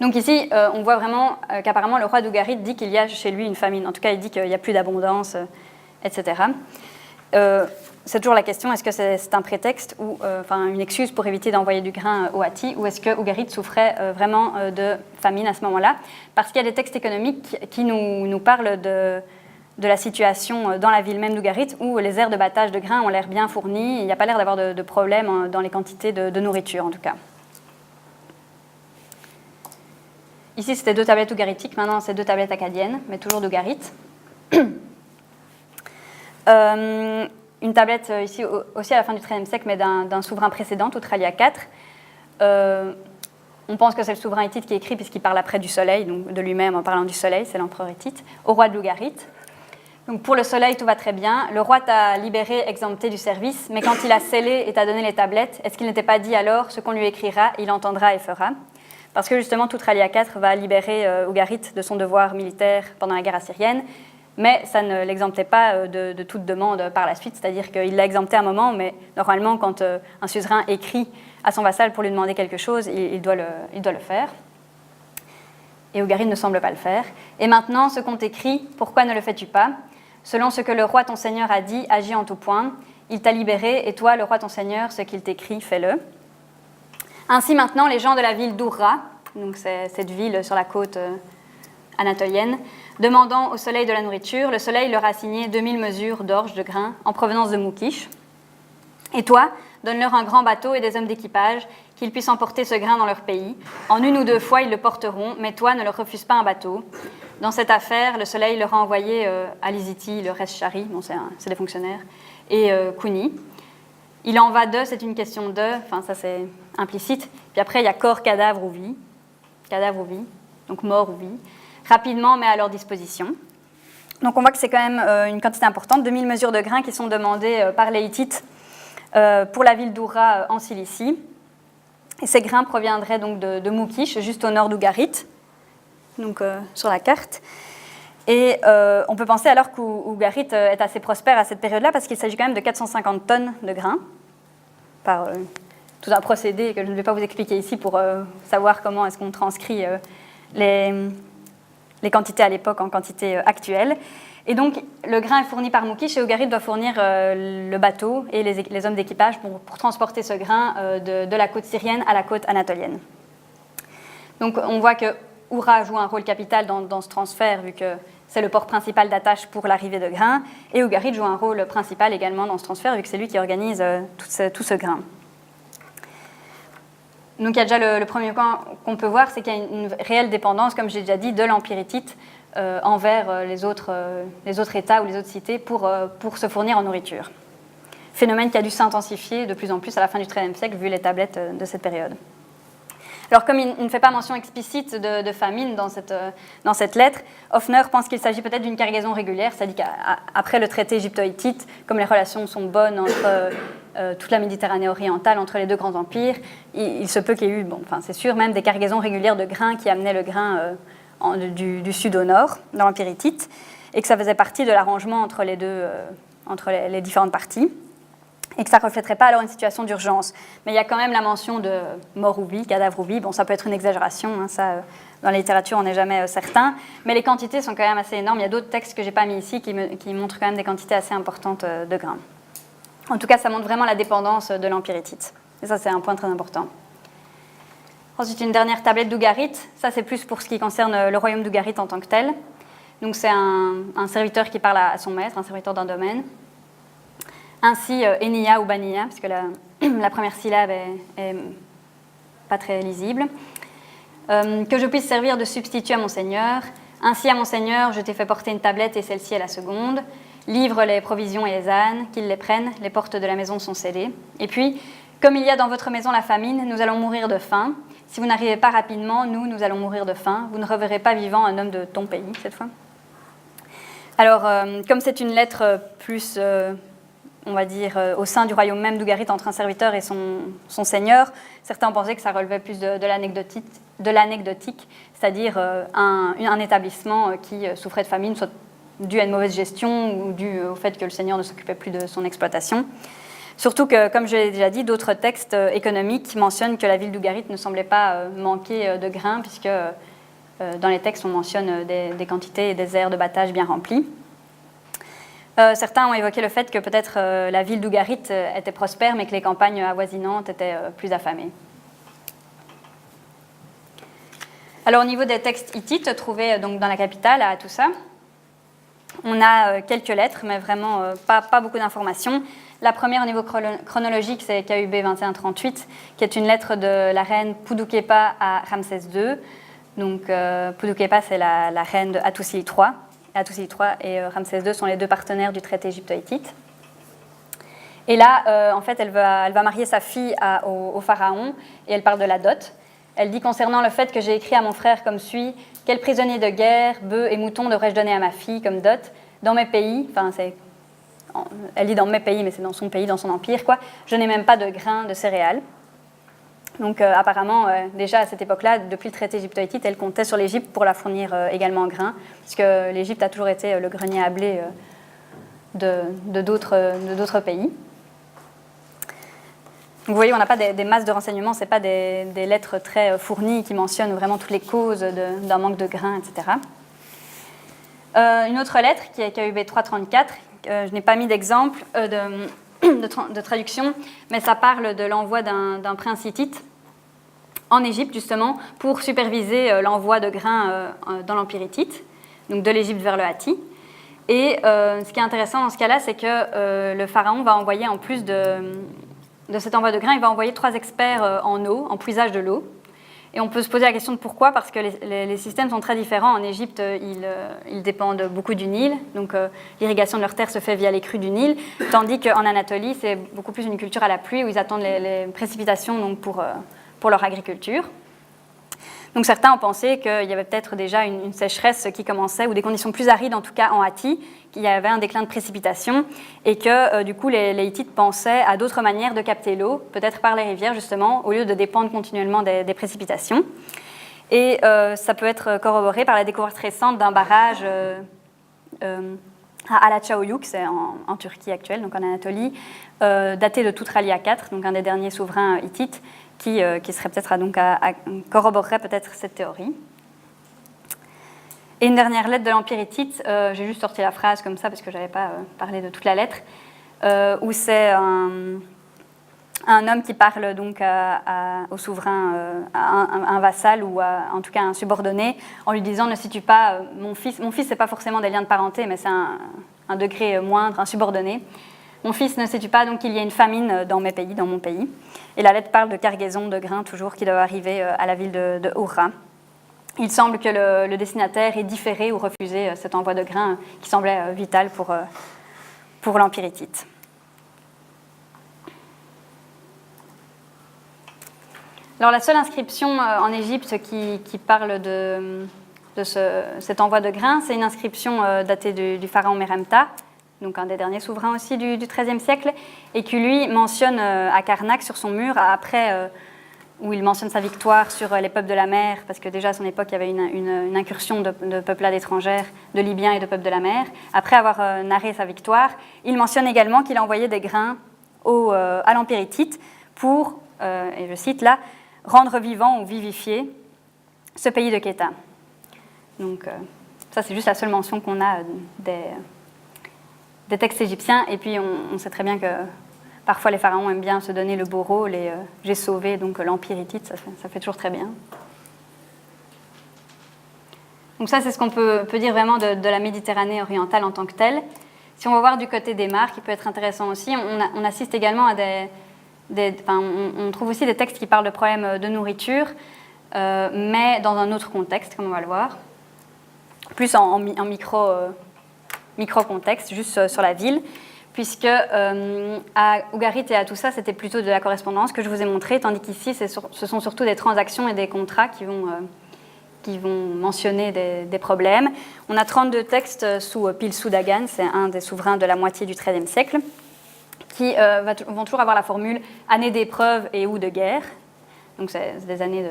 Donc ici, on voit vraiment qu'apparemment le roi d'Ugarit dit qu'il y a chez lui une famine. En tout cas, il dit qu'il n'y a plus d'abondance, etc. C'est toujours la question, est-ce que c'est un prétexte ou une excuse pour éviter d'envoyer du grain au Hatti, ou est-ce que Ugarit souffrait vraiment de famine à ce moment-là? Parce qu'il y a des textes économiques qui nous parlent de la situation dans la ville même d'Ugarit, où les aires de battage de grains ont l'air bien fournies, il n'y a pas l'air d'avoir de problème dans les quantités de nourriture en tout cas. Ici, c'était 2 tablettes ugaritiques, maintenant c'est 2 tablettes acadiennes, mais toujours d'Ugarit. Une tablette ici aussi à la fin du XIIIe siècle, mais d'un souverain précédent, Outralia IV. On pense que c'est le souverain hittite qui écrit puisqu'il parle après du soleil, donc de lui-même en parlant du soleil, c'est l'empereur hittite, au roi de l'Ugarit. Donc pour le soleil, tout va très bien. Le roi t'a libéré, exempté du service, mais quand il a scellé et t'a donné les tablettes, est-ce qu'il n'était pas dit alors ce qu'on lui écrira, il entendra et fera? Parce que justement, Outralia IV va libérer Ugarit de son devoir militaire pendant la guerre assyrienne, mais ça ne l'exemptait pas de toute demande par la suite, c'est-à-dire qu'il l'a exempté à un moment, mais normalement, quand un suzerain écrit à son vassal pour lui demander quelque chose, il doit le faire. Et Ugarit ne semble pas le faire. Et maintenant, ce qu'on t'écrit, pourquoi ne le fais-tu pas? Selon ce que le roi ton Seigneur a dit, agis en tout point. Il t'a libéré, et toi, le roi ton Seigneur, ce qu'il t'écrit, fais-le. Ainsi maintenant, les gens de la ville d'Urra, donc c'est cette ville sur la côte anatolienne, demandant au soleil de la nourriture, le soleil leur a assigné 2000 mesures d'orge de grains en provenance de Moukish. Et toi, donne-leur un grand bateau et des hommes d'équipage, qu'ils puissent emporter ce grain dans leur pays. En 1 ou 2 fois, ils le porteront, mais toi, ne leur refuse pas un bateau. Dans cette affaire, le soleil leur a envoyé Aliziti, le Reschari, bon, c'est des fonctionnaires, et Kouni. Il en va d'eux, c'est une question d'eux, enfin ça c'est implicite. Puis après, il y a corps, cadavre ou vie, donc mort ou vie, rapidement, mais à leur disposition. Donc on voit que c'est quand même une quantité importante, 2000 mesures de grains qui sont demandées par les Hittites pour la ville d'Urra en Cilicie. Et ces grains proviendraient donc de Moukish, juste au nord d'Ugarit, donc sur la carte. Et on peut penser alors qu'Ugarit est assez prospère à cette période-là, parce qu'il s'agit quand même de 450 tonnes de grains, par tout un procédé que je ne vais pas vous expliquer ici pour savoir comment est-ce qu'on transcrit les quantités à l'époque en quantités actuelles. Et donc, le grain est fourni par Mukish et Ugarit doit fournir le bateau et les hommes d'équipage pour transporter ce grain de la côte syrienne à la côte anatolienne. Donc, on voit que Oura joue un rôle capital dans ce transfert, vu que c'est le port principal d'attache pour l'arrivée de grains, et Ugarit joue un rôle principal également dans ce transfert, vu que c'est lui qui organise tout ce grain. Donc il y a déjà le premier point qu'on peut voir, c'est qu'il y a une réelle dépendance, comme j'ai déjà dit, de l'Empire hittite envers les autres États ou les autres cités pour se fournir en nourriture. Phénomène qui a dû s'intensifier de plus en plus à la fin du XIIIe siècle, vu les tablettes de cette période. Alors, comme il ne fait pas mention explicite de famine dans cette lettre, Hoffner pense qu'il s'agit peut-être d'une cargaison régulière, c'est-à-dire qu'après le traité égypto-hittite, comme les relations sont bonnes entre toute la Méditerranée orientale, entre les deux grands empires, il se peut qu'il y ait eu, c'est sûr, même des cargaisons régulières de grains qui amenaient le grain du sud au nord, dans l'Empire hittite, et que ça faisait partie de l'arrangement entre les différentes parties, et que ça ne reflèterait pas alors une situation d'urgence. Mais il y a quand même la mention de mort ou vie, cadavre ou vie. Bon, ça peut être une exagération, hein, ça, dans la littérature, on n'est jamais certain. Mais les quantités sont quand même assez énormes. Il y a d'autres textes que je n'ai pas mis ici qui montrent quand même des quantités assez importantes de grains. En tout cas, ça montre vraiment la dépendance de l'Empire hittite. Et ça, c'est un point très important. Ensuite, une dernière tablette d'Ugarit. Ça, c'est plus pour ce qui concerne le royaume d'Ugarit en tant que tel. Donc, c'est un serviteur qui parle à son maître, un serviteur d'un domaine. Ainsi, Eniya ou Baniya, parce que la première syllabe est pas très lisible. Que je puisse servir de substitut à mon Seigneur. Ainsi, à mon Seigneur, je t'ai fait porter une tablette et celle-ci est la seconde. Livre les provisions et les ânes, qu'ils les prennent, les portes de la maison sont scellées. Et puis, comme il y a dans votre maison la famine, nous allons mourir de faim. Si vous n'arrivez pas rapidement, nous allons mourir de faim. Vous ne reverrez pas vivant un homme de ton pays, cette fois. Alors, comme c'est une lettre plus... on va dire, au sein du royaume même d'Ugarit entre un serviteur et son seigneur, certains ont pensé que ça relevait plus de l'anecdotique, c'est-à-dire un établissement qui souffrait de famine, soit dû à une mauvaise gestion ou dû au fait que le seigneur ne s'occupait plus de son exploitation. Surtout que, comme je l'ai déjà dit, d'autres textes économiques mentionnent que la ville d'Ugarit ne semblait pas manquer de grains, puisque dans les textes, on mentionne des quantités et des aires de battage bien remplies. Certains ont évoqué le fait que peut-être la ville d'Ugarit était prospère, mais que les campagnes avoisinantes étaient plus affamées. Alors, au niveau des textes hittites trouvés donc, dans la capitale, à Hattusa, on a quelques lettres, mais vraiment pas beaucoup d'informations. La première, au niveau chronologique, c'est KUB 2138, qui est une lettre de la reine Pudukhepa à Ramsès II. Donc, Pudukhepa, c'est la reine de Hattusili III. Hattusili III et Ramsès II sont les deux partenaires du traité égypto-hittite. Et là, en fait, elle va marier sa fille au pharaon, et elle parle de la dot. Elle dit concernant le fait que j'ai écrit à mon frère comme suit: quels prisonniers de guerre, bœufs et moutons devrais-je donner à ma fille comme dot dans mes pays, elle dit dans mes pays, mais c'est dans son pays, dans son empire, quoi. Je n'ai même pas de grains de céréales. Donc apparemment, déjà à cette époque-là, depuis le traité égypto-hittite, elle comptait sur l'Égypte pour la fournir également en grains, puisque l'Égypte a toujours été le grenier à blé de d'autres pays. Donc, vous voyez, on n'a pas des masses de renseignements, ce n'est pas des lettres très fournies qui mentionnent vraiment toutes les causes d'un manque de grains, etc. Une autre lettre qui est KUB 334, je n'ai pas mis d'exemple de traduction, mais ça parle de l'envoi d'un prince hittite en Égypte, justement, pour superviser l'envoi de grains dans l'Empire hittite, donc de l'Égypte vers le Hatti. Et ce qui est intéressant dans ce cas-là, c'est que le pharaon va envoyer, en plus de cet envoi de grains, il va envoyer 3 experts en eau, en puisage de l'eau. Et on peut se poser la question de pourquoi, parce que les systèmes sont très différents. En Égypte, ils dépendent beaucoup du Nil, donc l'irrigation de leurs terres se fait via les crues du Nil, tandis qu'en Anatolie, c'est beaucoup plus une culture à la pluie, où ils attendent les précipitations donc, pour leur agriculture. Donc certains ont pensé qu'il y avait peut-être déjà une sécheresse qui commençait, ou des conditions plus arides, en tout cas en Hatti, qu'il y avait un déclin de précipitation, et que du coup les Hittites pensaient à d'autres manières de capter l'eau, peut-être par les rivières justement, au lieu de dépendre continuellement des précipitations. Et ça peut être corroboré par la découverte récente d'un barrage à Alaçaoyuk, c'est en Turquie actuelle, donc en Anatolie, daté de Tutralia IV, donc un des derniers souverains hittites, qui serait peut-être corroborerait peut-être cette théorie. Et une dernière lettre de l'Empire hittite, j'ai juste sorti la phrase comme ça parce que je n'avais pas parlé de toute la lettre, où c'est un homme qui parle donc au souverain, à un vassal ou en tout cas à un subordonné, en lui disant « Ne sais-tu pas, mon fils, c'est pas forcément des liens de parenté, mais c'est un degré moindre, un subordonné. Mon fils, ne sais-tu pas donc qu'il y a une famine dans mon pays ?» Et la lettre parle de cargaison de grains toujours qui doivent arriver à la ville de Urra. Il semble que le destinataire ait différé ou refusé cet envoi de grains qui semblait vital pour l'Empire hittite. Alors la seule inscription en Égypte qui parle de cet envoi de grains, c'est une inscription datée du pharaon Meremta, donc un des derniers souverains aussi du XIIIe siècle, et qui lui mentionne à Karnak sur son mur, après où il mentionne sa victoire sur les peuples de la mer, parce que déjà à son époque il y avait une incursion de peuplades étrangères, de Libyens et de peuples de la mer. Après avoir narré sa victoire, il mentionne également qu'il a envoyé des grains à l'Empire hittite pour, et je cite là, rendre vivant ou vivifier ce pays de Kéta. Donc ça c'est juste la seule mention qu'on a des textes égyptiens, et puis on sait très bien que parfois les pharaons aiment bien se donner le beau rôle, et j'ai sauvé donc l'Empire hittite, ça fait toujours très bien. Donc ça c'est ce qu'on peut dire vraiment de la Méditerranée orientale en tant que telle. Si on va voir du côté des mares, qui peut être intéressant aussi, on assiste également à on trouve aussi des textes qui parlent de problèmes de nourriture, mais dans un autre contexte, comme on va le voir, plus en micro-contexte, juste sur la ville, puisque à Ugarit et à tout ça, c'était plutôt de la correspondance que je vous ai montré, tandis qu'ici, ce sont surtout des transactions et des contrats qui vont mentionner des problèmes. On a 32 textes sous Pilsou Dagan, c'est un des souverains de la moitié du XIIIe siècle, qui vont toujours avoir la formule « année d'épreuve et ou de guerre », donc c'est des années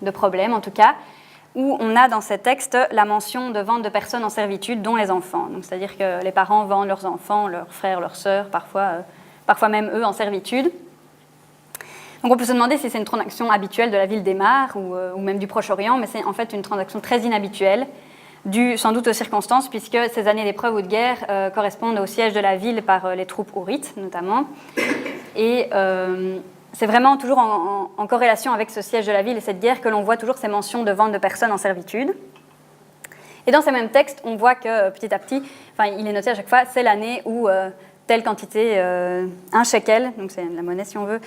de problèmes en tout cas, où on a dans ces textes la mention de vente de personnes en servitude, dont les enfants. Donc, c'est-à-dire que les parents vendent leurs enfants, leurs frères, leurs sœurs, parfois même eux en servitude. Donc on peut se demander si c'est une transaction habituelle de la ville des mares ou même du Proche-Orient, mais c'est en fait une transaction très inhabituelle, due sans doute aux circonstances, puisque ces années d'épreuve ou de guerre correspondent au siège de la ville par les troupes ourites notamment. Et c'est vraiment toujours en corrélation avec ce siège de la ville et cette guerre que l'on voit toujours ces mentions de vente de personnes en servitude. Et dans ces mêmes textes, on voit que petit à petit, il est noté à chaque fois, c'est l'année où telle quantité, un shekel, donc c'est la monnaie si on veut,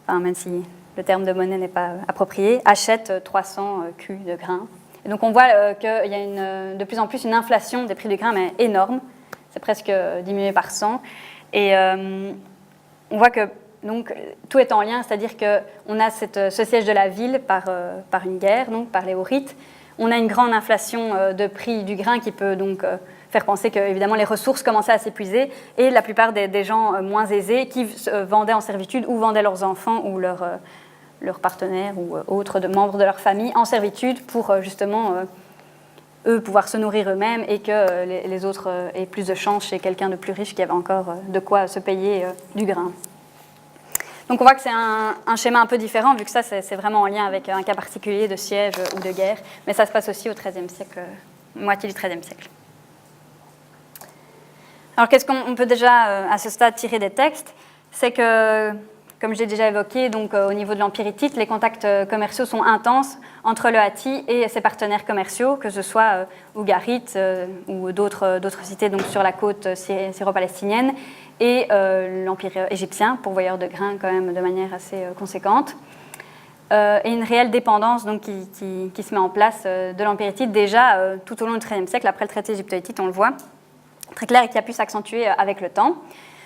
même si le terme de monnaie n'est pas approprié, achète 300 culs de grains. Et donc on voit qu'il y a de plus en plus une inflation des prix du grain, mais énorme, c'est presque diminué par 100. Et on voit que donc, tout est en lien, c'est-à-dire qu'on a ce siège de la ville par une guerre, donc par les Hurrites. On a une grande inflation de prix du grain qui peut donc faire penser que évidemment, les ressources commençaient à s'épuiser, et la plupart des gens moins aisés qui vendaient en servitude ou vendaient leurs enfants ou leurs partenaires ou autres membres de leur famille en servitude pour justement eux pouvoir se nourrir eux-mêmes et que les autres aient plus de chance chez quelqu'un de plus riche qui avait encore de quoi se payer du grain. Donc on voit que c'est un schéma un peu différent, vu que ça c'est vraiment en lien avec un cas particulier de siège ou de guerre, mais ça se passe aussi au XIIIe siècle, moitié du XIIIe siècle. Alors qu'est-ce qu'on peut déjà à ce stade tirer des textes? C'est que, comme j'ai déjà évoqué, donc, au niveau de l'Empire hittite, les contacts commerciaux sont intenses entre le Hatti et ses partenaires commerciaux, que ce soit Ugarit ou d'autres cités donc, sur la côte syro-palestinienne, et l'Empire égyptien, pourvoyeur de grains quand même de manière assez conséquente. Et une réelle dépendance donc, qui se met en place de l'Empire hittite déjà tout au long du XIIIe siècle, après le traité égypto-hittite, on le voit, très clair et qui a pu s'accentuer avec le temps.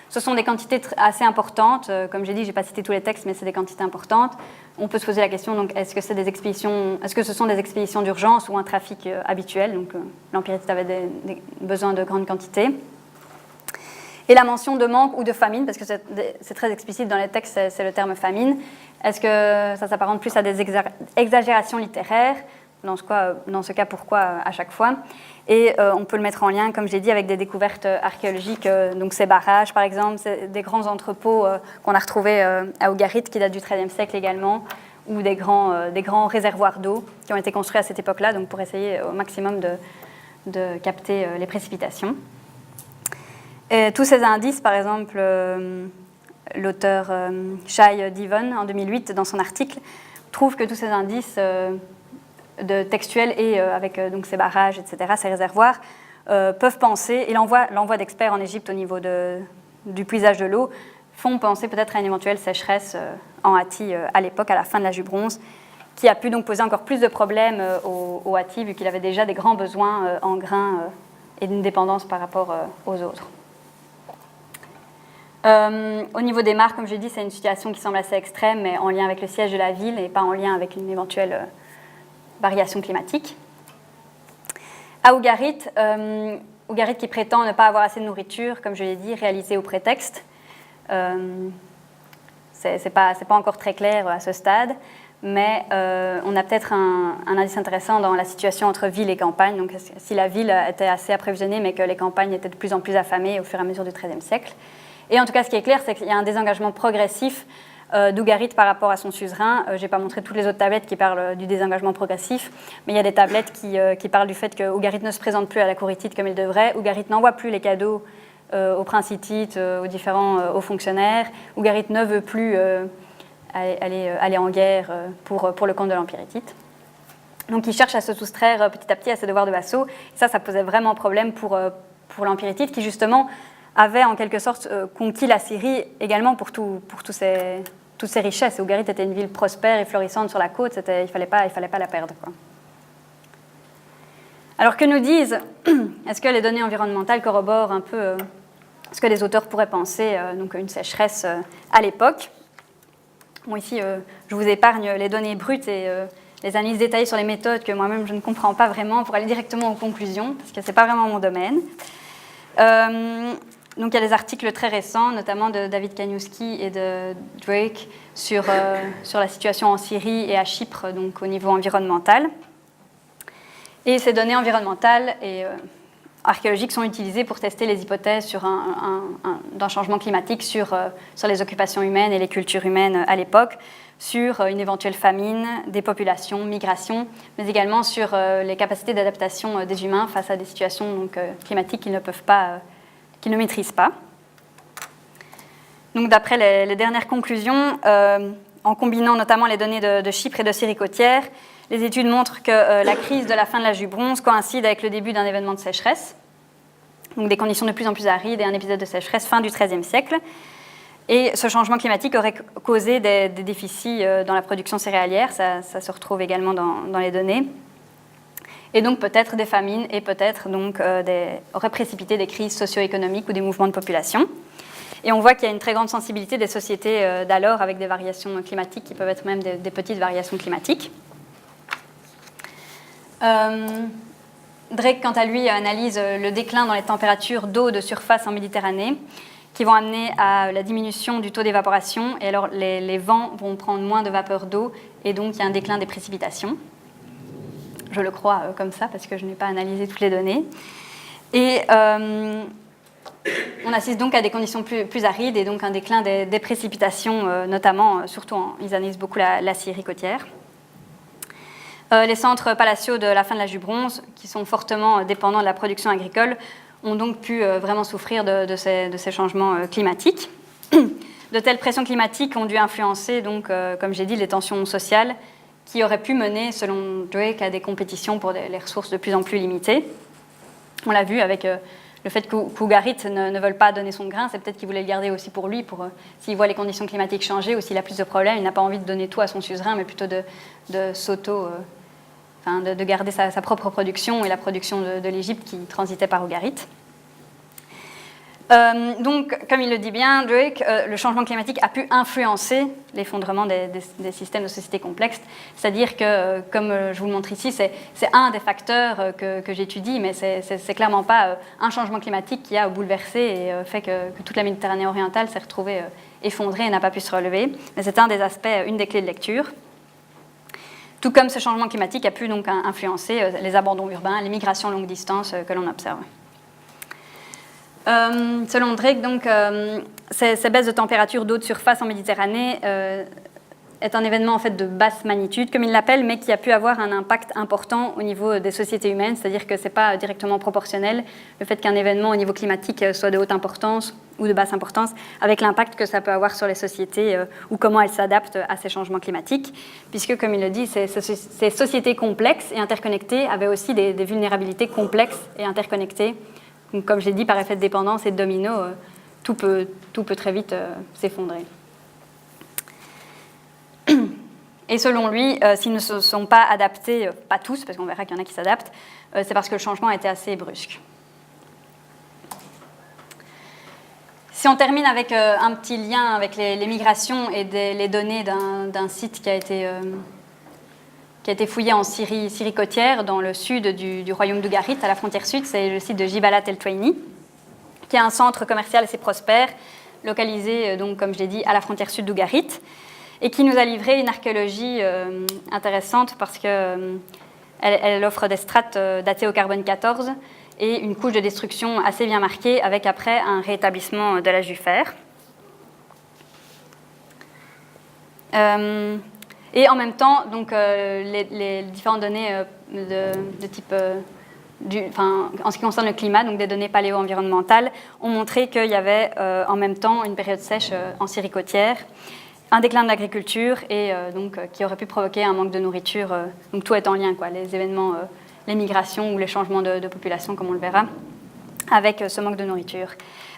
Ce sont des quantités assez importantes, comme j'ai dit, je n'ai pas cité tous les textes, mais c'est des quantités importantes. On peut se poser la question, donc, est-ce que ce sont des expéditions d'urgence ou un trafic habituel? Donc, l'Empire hittite avait des besoins de grandes quantités. Et la mention de manque ou de famine, parce que c'est très explicite dans les textes, c'est le terme famine. Est-ce que ça s'apparente plus à des exagérations littéraires? Dans ce cas, pourquoi à chaque fois? Et on peut le mettre en lien, comme j'ai dit, avec des découvertes archéologiques, donc ces barrages par exemple, des grands entrepôts qu'on a retrouvés à Ugarit qui datent du XIIIe siècle également, ou des grands réservoirs d'eau qui ont été construits à cette époque-là, donc pour essayer au maximum de capter les précipitations. Et tous ces indices, par exemple, l'auteur Shai Divon, en 2008, dans son article, trouve que tous ces indices de textuels et avec donc ces barrages, etc., ces réservoirs, peuvent penser, et l'envoi d'experts en Égypte au niveau du puisage de l'eau, font penser peut-être à une éventuelle sécheresse en Hatti à l'époque, à la fin de l'âge du bronze, qui a pu donc poser encore plus de problèmes au Hatti, vu qu'il avait déjà des grands besoins en grains et d'une dépendance par rapport aux autres. Au niveau des mares, comme je l'ai dit, c'est une situation qui semble assez extrême, mais en lien avec le siège de la ville et pas en lien avec une éventuelle variation climatique. À Ougarit, Ougarit qui prétend ne pas avoir assez de nourriture, comme je l'ai dit, réalisée au prétexte. C'est pas encore très clair à ce stade, mais on a peut-être un indice intéressant dans la situation entre ville et campagne. Donc, si la ville était assez approvisionnée, mais que les campagnes étaient de plus en plus affamées au fur et à mesure du XIIIe siècle. Et en tout cas, ce qui est clair, c'est qu'il y a un désengagement progressif d'Ougarit par rapport à son suzerain. Je n'ai pas montré toutes les autres tablettes qui parlent du désengagement progressif, mais il y a des tablettes qui parlent du fait que Ougarit ne se présente plus à la cour hittite comme il devrait. Ougarit n'envoie plus les cadeaux aux princes hittites, aux différents hauts fonctionnaires. Ougarit ne veut plus aller en guerre pour le compte de l'Empire hittite. Donc il cherche à se soustraire petit à petit à ses devoirs de vassaux. Et ça posait vraiment problème pour l'Empire hittite qui justement avait en quelque sorte conquis la Syrie également pour toutes ces richesses. Et Ougarit était une ville prospère et florissante sur la côte, il fallait pas la perdre, quoi. Alors que nous disent, est-ce que les données environnementales corroborent un peu ce que les auteurs pourraient penser, donc une sécheresse à l'époque? Bon, ici, je vous épargne les données brutes et les analyses détaillées sur les méthodes que moi-même je ne comprends pas vraiment pour aller directement aux conclusions, parce que ce n'est pas vraiment mon domaine. Donc il y a des articles très récents, notamment de David Kaniewski et de Drake, sur la situation en Syrie et à Chypre, donc au niveau environnemental. Et ces données environnementales et archéologiques sont utilisées pour tester les hypothèses d'un changement climatique sur les occupations humaines et les cultures humaines à l'époque, sur une éventuelle famine, des populations, migration, mais également sur les capacités d'adaptation des humains face à des situations donc, climatiques qu'ils ne maîtrisent pas. Donc, d'après les dernières conclusions, en combinant notamment les données de Chypre et de Syrie côtière, les études montrent que la crise de la fin de l'âge du bronze coïncide avec le début d'un événement de sécheresse, donc des conditions de plus en plus arides et un épisode de sécheresse fin du XIIIe siècle. Et ce changement climatique aurait causé des déficits dans la production céréalière, ça se retrouve également dans les données. Et donc peut-être des famines et peut-être donc aurait précipité des crises socio-économiques ou des mouvements de population. Et on voit qu'il y a une très grande sensibilité des sociétés d'alors avec des variations climatiques qui peuvent être même des petites variations climatiques. Drake, quant à lui, analyse le déclin dans les températures d'eau de surface en Méditerranée qui vont amener à la diminution du taux d'évaporation. Et alors les vents vont prendre moins de vapeur d'eau et donc il y a un déclin des précipitations. Je le crois comme ça parce que je n'ai pas analysé toutes les données. Et on assiste donc à des conditions plus arides et donc un déclin des précipitations, notamment, ils analysent beaucoup la Syrie côtière. Les centres palatiaux de la fin de l'âge du bronze, qui sont fortement dépendants de la production agricole, ont donc pu vraiment souffrir de ces changements climatiques. De telles pressions climatiques ont dû influencer, donc, comme j'ai dit, les tensions sociales qui auraient pu mener, selon Drake, à des compétitions pour les ressources de plus en plus limitées. On l'a vu avec le fait qu'Ougarit ne veulent pas donner son grain, c'est peut-être qu'il voulait le garder aussi pour lui, s'il voit les conditions climatiques changer ou s'il a plus de problèmes, il n'a pas envie de donner tout à son suzerain, mais plutôt de garder sa propre production et la production de l'Égypte qui transitait par Ougarit. Donc, comme il le dit bien, Drake, le changement climatique a pu influencer l'effondrement des systèmes de société complexes. C'est-à-dire que, comme je vous le montre ici, c'est un des facteurs que j'étudie, mais c'est clairement pas un changement climatique qui a bouleversé et fait que toute la Méditerranée orientale s'est retrouvée effondrée et n'a pas pu se relever. Mais c'est un des aspects, une des clés de lecture. Tout comme ce changement climatique a pu donc influencer les abandons urbains, les migrations longue distance que l'on observe. Selon Drake, donc, ces baisses de température d'eau de surface en Méditerranée est un événement en fait de basse magnitude, comme il l'appelle, mais qui a pu avoir un impact important au niveau des sociétés humaines, c'est-à-dire que ce n'est pas directement proportionnel, le fait qu'un événement au niveau climatique soit de haute importance ou de basse importance, avec l'impact que ça peut avoir sur les sociétés ou comment elles s'adaptent à ces changements climatiques, puisque, comme il le dit, ces sociétés complexes et interconnectées avaient aussi des vulnérabilités complexes et interconnectées. Donc, comme je l'ai dit, par effet de dépendance et de domino, tout peut très vite s'effondrer. Et selon lui, s'ils ne se sont pas adaptés, pas tous, parce qu'on verra qu'il y en a qui s'adaptent, c'est parce que le changement a été assez brusque. Si on termine avec un petit lien avec les migrations et les données d'un site qui a été fouillé en Syrie côtière, dans le sud du royaume d'Ougarit, à la frontière sud, c'est le site de Jibalat El Touaini, qui est un centre commercial assez prospère, localisé, donc, comme je l'ai dit, à la frontière sud d'Ougarit, et qui nous a livré une archéologie intéressante parce qu'elle offre des strates datées au carbone 14 et une couche de destruction assez bien marquée, avec après un rétablissement de l'âge du fer. Et en même temps, donc, les différentes données de type... en ce qui concerne le climat, donc des données paléo-environnementales, ont montré qu'il y avait en même temps une période sèche en Syrie côtière, un déclin de l'agriculture et qui aurait pu provoquer un manque de nourriture. Donc tout est en lien, quoi, les événements, les migrations ou les changements de population, comme on le verra, avec ce manque de nourriture.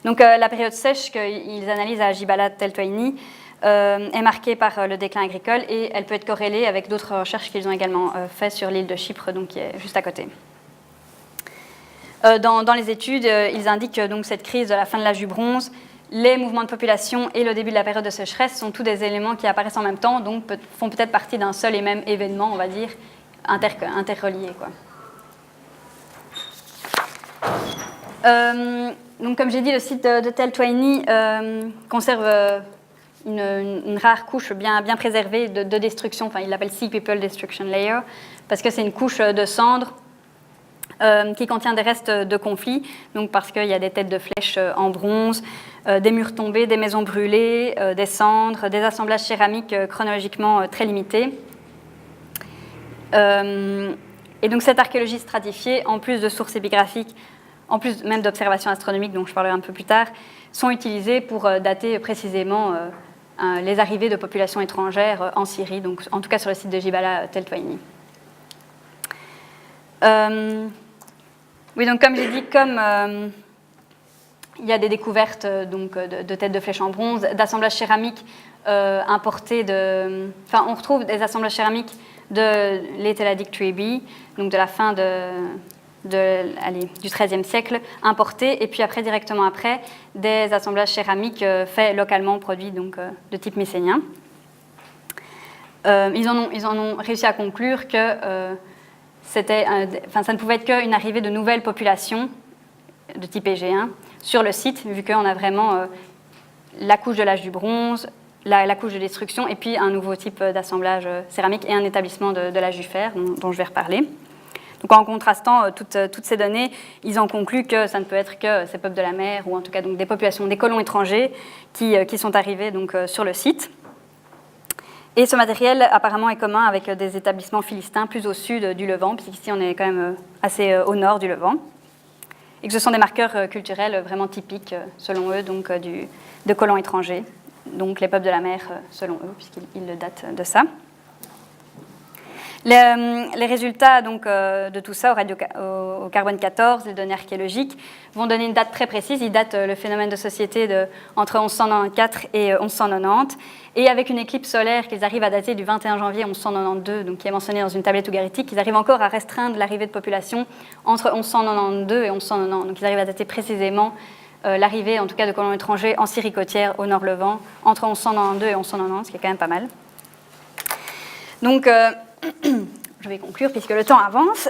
Donc la période sèche qu'ils analysent à Jibalat El Touaini est marquée par le déclin agricole et elle peut être corrélée avec d'autres recherches qu'ils ont également faites sur l'île de Chypre, donc qui est juste à côté. Dans les études, ils indiquent donc cette crise de la fin de l'âge du bronze, les mouvements de population et le début de la période de sécheresse sont tous des éléments qui apparaissent en même temps, donc font peut-être partie d'un seul et même événement, on va dire, interrelié, quoi. Donc, comme j'ai dit, le site de Tel Touaini conserve une rare couche bien préservée de destruction, enfin il l'appelle Sea People Destruction Layer, parce que c'est une couche de cendres qui contient des restes de conflits, donc parce qu'il y a des têtes de flèches en bronze, des murs tombés, des maisons brûlées, des cendres, des assemblages céramiques chronologiquement très limités. Et donc cette archéologie stratifiée, en plus de sources épigraphiques, en plus même d'observations astronomiques, dont je parlerai un peu plus tard, sont utilisées pour dater précisément les arrivées de populations étrangères en Syrie, donc en tout cas sur le site de Jibalat El Touaini. Oui, donc comme j'ai dit, comme il y a des découvertes donc, de têtes de flèches en bronze, d'assemblages céramiques importés enfin, on retrouve des assemblages céramiques de l'Ételadic Trebi, donc de la fin du XIIIe siècle, importés, et puis après, directement après, des assemblages céramiques faits localement, produits donc, de type mycénien. Ils en ont réussi à conclure que ça ne pouvait être qu'une arrivée de nouvelles populations de type égéen sur le site, vu qu'on a vraiment la couche de l'âge du bronze, la couche de destruction, et puis un nouveau type d'assemblage céramique et un établissement de l'âge du fer, dont je vais reparler. Donc en contrastant toutes ces données, ils ont conclu que ça ne peut être que ces peuples de la mer, ou en tout cas donc, des populations, des colons étrangers qui sont arrivés donc, sur le site. Et ce matériel apparemment est commun avec des établissements philistins plus au sud du Levant, puisqu'ici on est quand même assez au nord du Levant, et que ce sont des marqueurs culturels vraiment typiques, selon eux, donc, de colons étrangers, donc les peuples de la mer, selon eux, puisqu'ils le datent de ça. Les résultats donc, de tout ça au carbone 14, les données archéologiques, vont donner une date très précise. Ils datent le phénomène de société entre 1194 et 1190. Et avec une éclipse solaire qu'ils arrivent à dater du 21 janvier 1192, donc qui est mentionnée dans une tablette ougaritique, ils arrivent encore à restreindre l'arrivée de population entre 1192 et 1190. Donc ils arrivent à dater précisément l'arrivée, en tout cas, de colons étrangers en Syrie côtière, au nord Levant, entre 1192 et 1190, ce qui est quand même pas mal. Donc... je vais conclure puisque le temps avance.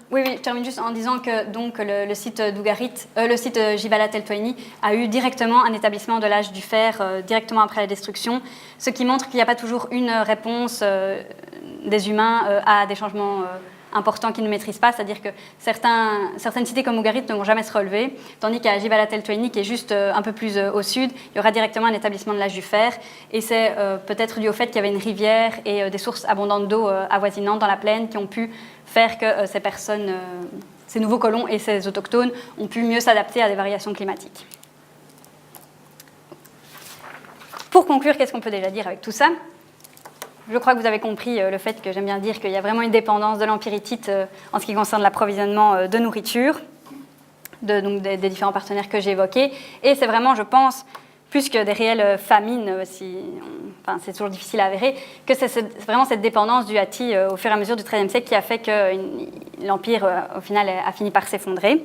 Oui, je termine juste en disant que donc, le site d'Ougarit, le site Jibalat El Touaini a eu directement un établissement de l'âge du fer directement après la destruction, ce qui montre qu'il n'y a pas toujours une réponse des humains à des changements importants qu'ils ne maîtrisent pas, c'est-à-dire que certaines cités comme Ougarit ne vont jamais se relever, tandis qu'à Jibal El Toini, qui est juste un peu plus au sud, il y aura directement un établissement de l'âge du fer, et c'est peut-être dû au fait qu'il y avait une rivière et des sources abondantes d'eau avoisinantes dans la plaine qui ont pu faire que ces personnes, ces nouveaux colons et ces autochtones ont pu mieux s'adapter à des variations climatiques. Pour conclure, qu'est-ce qu'on peut déjà dire avec tout ça ? Je crois que vous avez compris le fait que j'aime bien dire qu'il y a vraiment une dépendance de l'empyrétite en ce qui concerne l'approvisionnement de nourriture, donc des différents partenaires que j'ai évoqués. Et c'est vraiment, je pense, plus que des réelles famines, c'est toujours difficile à avérer, que c'est vraiment cette dépendance du Hatti au fur et à mesure du XIIIe siècle qui a fait que l'Empire, au final, a fini par s'effondrer.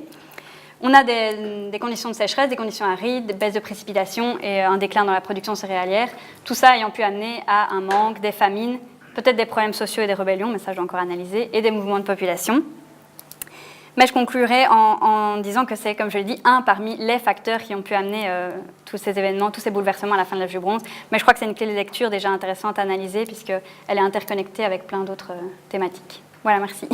On a des conditions de sécheresse, des conditions arides, des baisses de précipitations et un déclin dans la production céréalière. Tout ça ayant pu amener à un manque, des famines, peut-être des problèmes sociaux et des rébellions, mais ça je dois encore analyser, et des mouvements de population. Mais je conclurai en disant que c'est, comme je l'ai dit, un parmi les facteurs qui ont pu amener tous ces événements, tous ces bouleversements à la fin de l'âge du bronze. Mais je crois que c'est une clé de lecture déjà intéressante à analyser puisqu'elle est interconnectée avec plein d'autres thématiques. Voilà, merci.